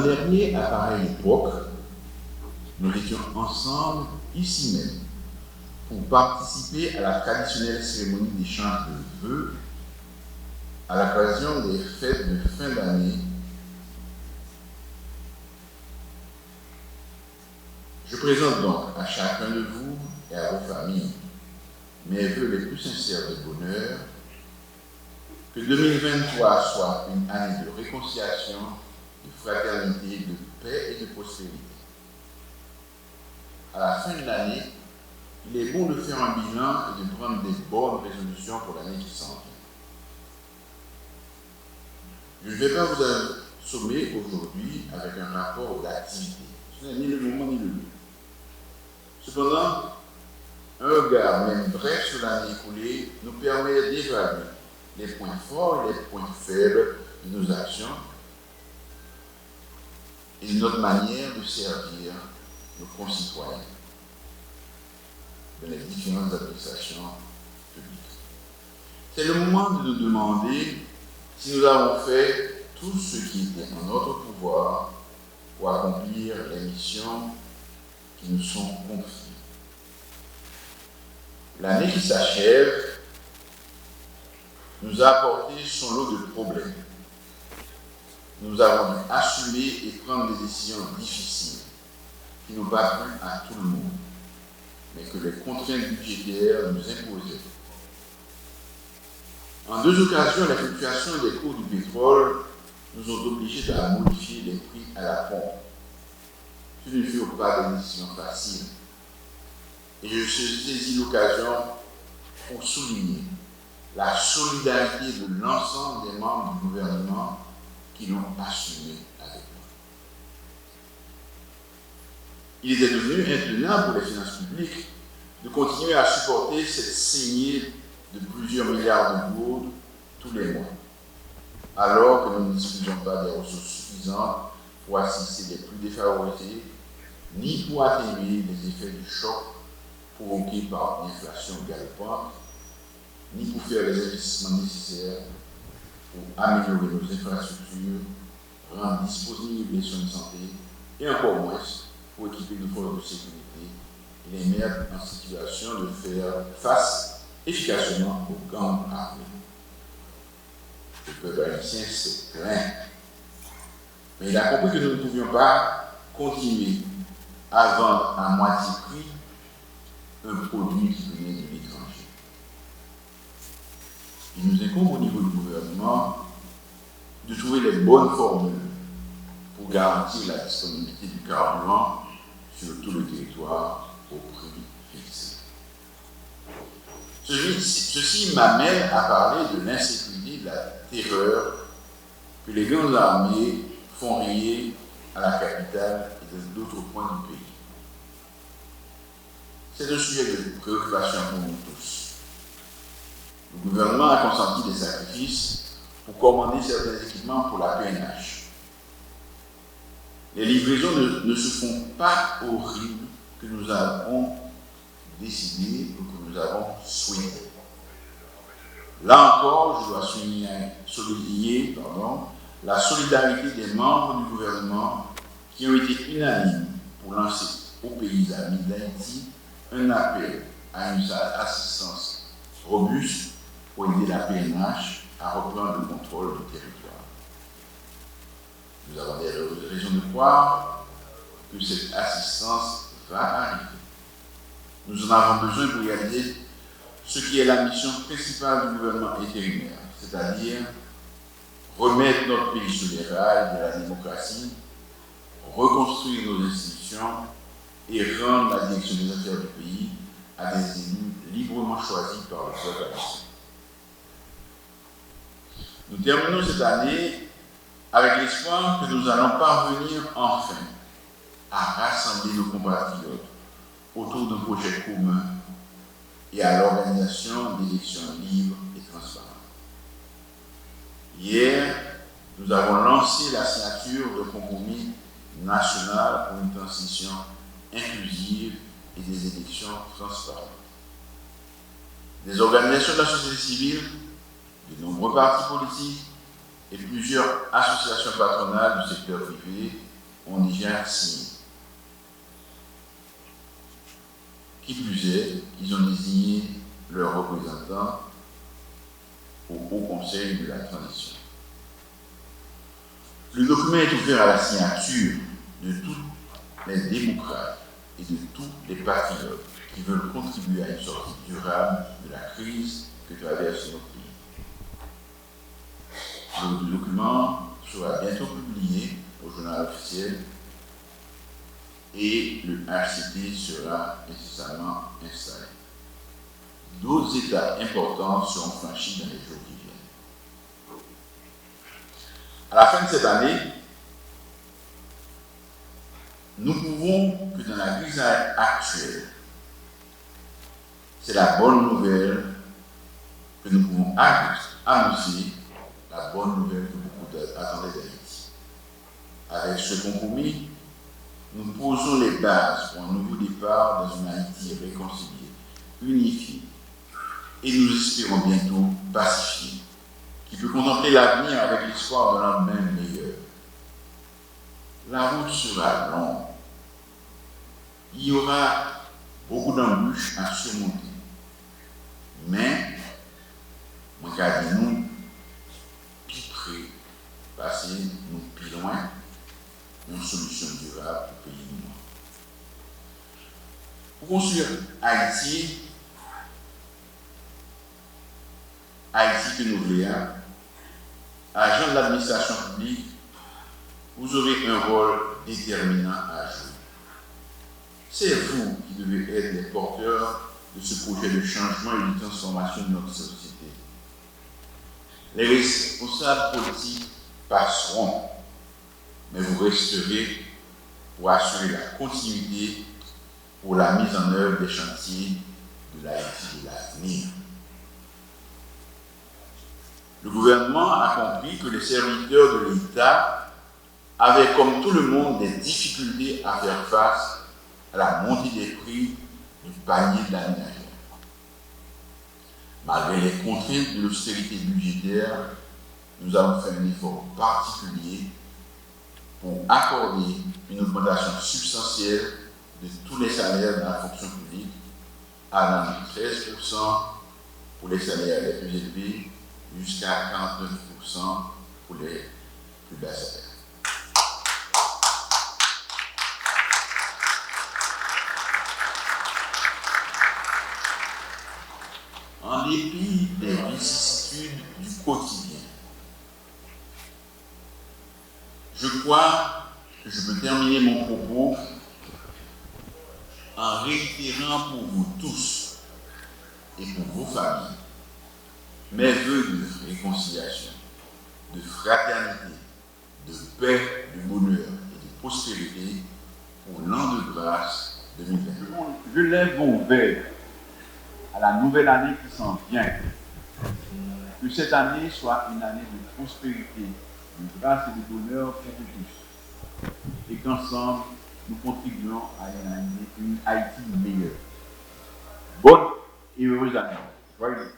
L'an dernier, à pareille époque, nous étions ensemble, ici même, pour participer à la traditionnelle cérémonie d'échange de vœux à l'occasion des fêtes de fin d'année. Je présente donc à chacun de vous et à vos familles mes vœux les plus sincères de bonheur, que 2023 soit une année de réconciliation, de fraternité, de paix et de prospérité. À la fin de l'année, il est bon de faire un bilan et de prendre des bonnes résolutions pour l'année qui s'en vient. Je ne vais pas vous assommer aujourd'hui avec un rapport d'activité. Ce n'est ni le moment ni le lieu. Cependant, un regard même bref sur l'année écoulée nous permet d'évaluer les points forts et les points faibles de nos actions et notre manière de servir nos concitoyens dans les différentes administrations publiques. C'est le moment de nous demander si nous avons fait tout ce qui était en notre pouvoir pour accomplir les missions qui nous sont confiées. L'année qui s'achève nous a apporté son lot de problèmes. Nous avons dû assumer et prendre des décisions difficiles qui n'ont pas plu à tout le monde, mais que les contraintes budgétaires nous imposaient. En deux occasions, la fluctuation des cours du pétrole nous ont obligés à modifier les prix à la pompe. Ce ne furent pas des décisions faciles. Et je saisis l'occasion pour souligner la solidarité de l'ensemble des membres du gouvernement qui l'ont assumé avec moi. Il était devenu intenable pour les finances publiques de continuer à supporter cette saignée de plusieurs milliards de gourdes tous les mois, alors que nous ne disposons pas des ressources suffisantes pour assister les plus défavorisés, ni pour atténuer les effets du choc provoqué par l'inflation galopante, ni pour faire les investissements nécessaires pour améliorer nos infrastructures, rendre disponibles les soins de santé, et encore moins pour équiper nos forces de sécurité et les mettre en situation de faire face efficacement aux gangs armés. Le peuple haïtien s'est plaint, mais il a compris que nous ne pouvions pas continuer à vendre à moitié prix un produit qui venait de l'étranger. Il nous incombe au niveau du gouvernement de trouver les bonnes formules pour garantir la disponibilité du carburant sur tout le territoire au prix fixé. Ceci m'amène à parler de l'insécurité, de la terreur que les grandes armées font régner à la capitale et dans d'autres points du pays. C'est un sujet de préoccupation pour nous tous. Le gouvernement a consenti des sacrifices pour commander certains équipements pour la PNH. Les livraisons ne se font pas au rythme que nous avons décidé ou que nous avons souhaité. Là encore, je dois souligner la solidarité des membres du gouvernement qui ont été unanimes pour lancer aux pays amis d'Haïti un appel à une assistance robuste pour aider la PNH à reprendre le contrôle du territoire. Nous avons des raisons de croire que cette assistance va arriver. Nous en avons besoin pour réaliser ce qui est la mission principale du gouvernement intérimaire, c'est-à-dire remettre notre pays sur les rails de la démocratie, reconstruire nos institutions et rendre la direction des affaires du pays à des élus librement choisis par le peuple haïtien. Nous terminons cette année avec l'espoir que nous allons parvenir enfin à rassembler nos compatriotes autour d'un projet commun et à l'organisation d'élections libres et transparentes. Hier, nous avons lancé la signature d'un compromis national pour une transition inclusive et des élections transparentes. Des organisations de la société civile, de nombreux partis politiques et plusieurs associations patronales du secteur privé ont déjà signé. Qui plus est, ils ont désigné leurs représentants au Haut Conseil de la Transition. Le document est ouvert à la signature de tous les démocrates et de tous les patriotes qui veulent contribuer à une sortie durable de la crise que traverse notre pays. Le document sera bientôt publié au journal officiel et le HCT sera incessamment installé. D'autres étapes importantes seront franchies dans les jours qui viennent. À la fin de cette année, nous pouvons que dans la crise actuelle, c'est la bonne nouvelle que nous pouvons annoncer, la bonne nouvelle que beaucoup attendaient d'Haïti. Avec ce compromis, nous posons les bases pour un nouveau départ dans une Haïti réconciliée, unifiée, et nous espérons bientôt pacifiée, qui peut contempler l'avenir avec l'espoir d'un lendemain meilleur. La route sera longue. Il y aura beaucoup d'embûches à surmonter. Mais, moi, nous, plus près, passer nous plus loin, une solution durable pour le pays du monde. Pour construire Haïti que nous voulons, agent de l'administration publique, vous aurez un rôle déterminant à jouer. C'est vous qui devez être les porteurs de ce projet de changement et de transformation de notre société. Les responsables politiques passeront, mais vous resterez pour assurer la continuité pour la mise en œuvre des chantiers de l'Haïti de l'avenir. Le gouvernement a compris que les serviteurs de l'État avaient, comme tout le monde, des difficultés à faire face à la montée des prix du panier de la ménagère. Malgré les contraintes de l'austérité budgétaire, nous avons fait un effort particulier pour accorder une augmentation substantielle de tous les salaires dans la fonction publique, allant de 13% pour les salaires les plus élevés jusqu'à 49% pour les plus bas salaires. En dépit des vicissitudes du quotidien, je crois que je peux terminer mon propos en réitérant pour vous tous et pour vos familles mes vœux de réconciliation, de fraternité, de paix, de bonheur et de prospérité pour l'an de grâce 2020. Je lève mon verre à la nouvelle année qui s'en vient. Que cette année soit une année de prospérité, de grâce et de bonheur pour vous tous. Et qu'ensemble, nous contribuons à une Haïti meilleure. Bonne et heureuse année. Joyeux.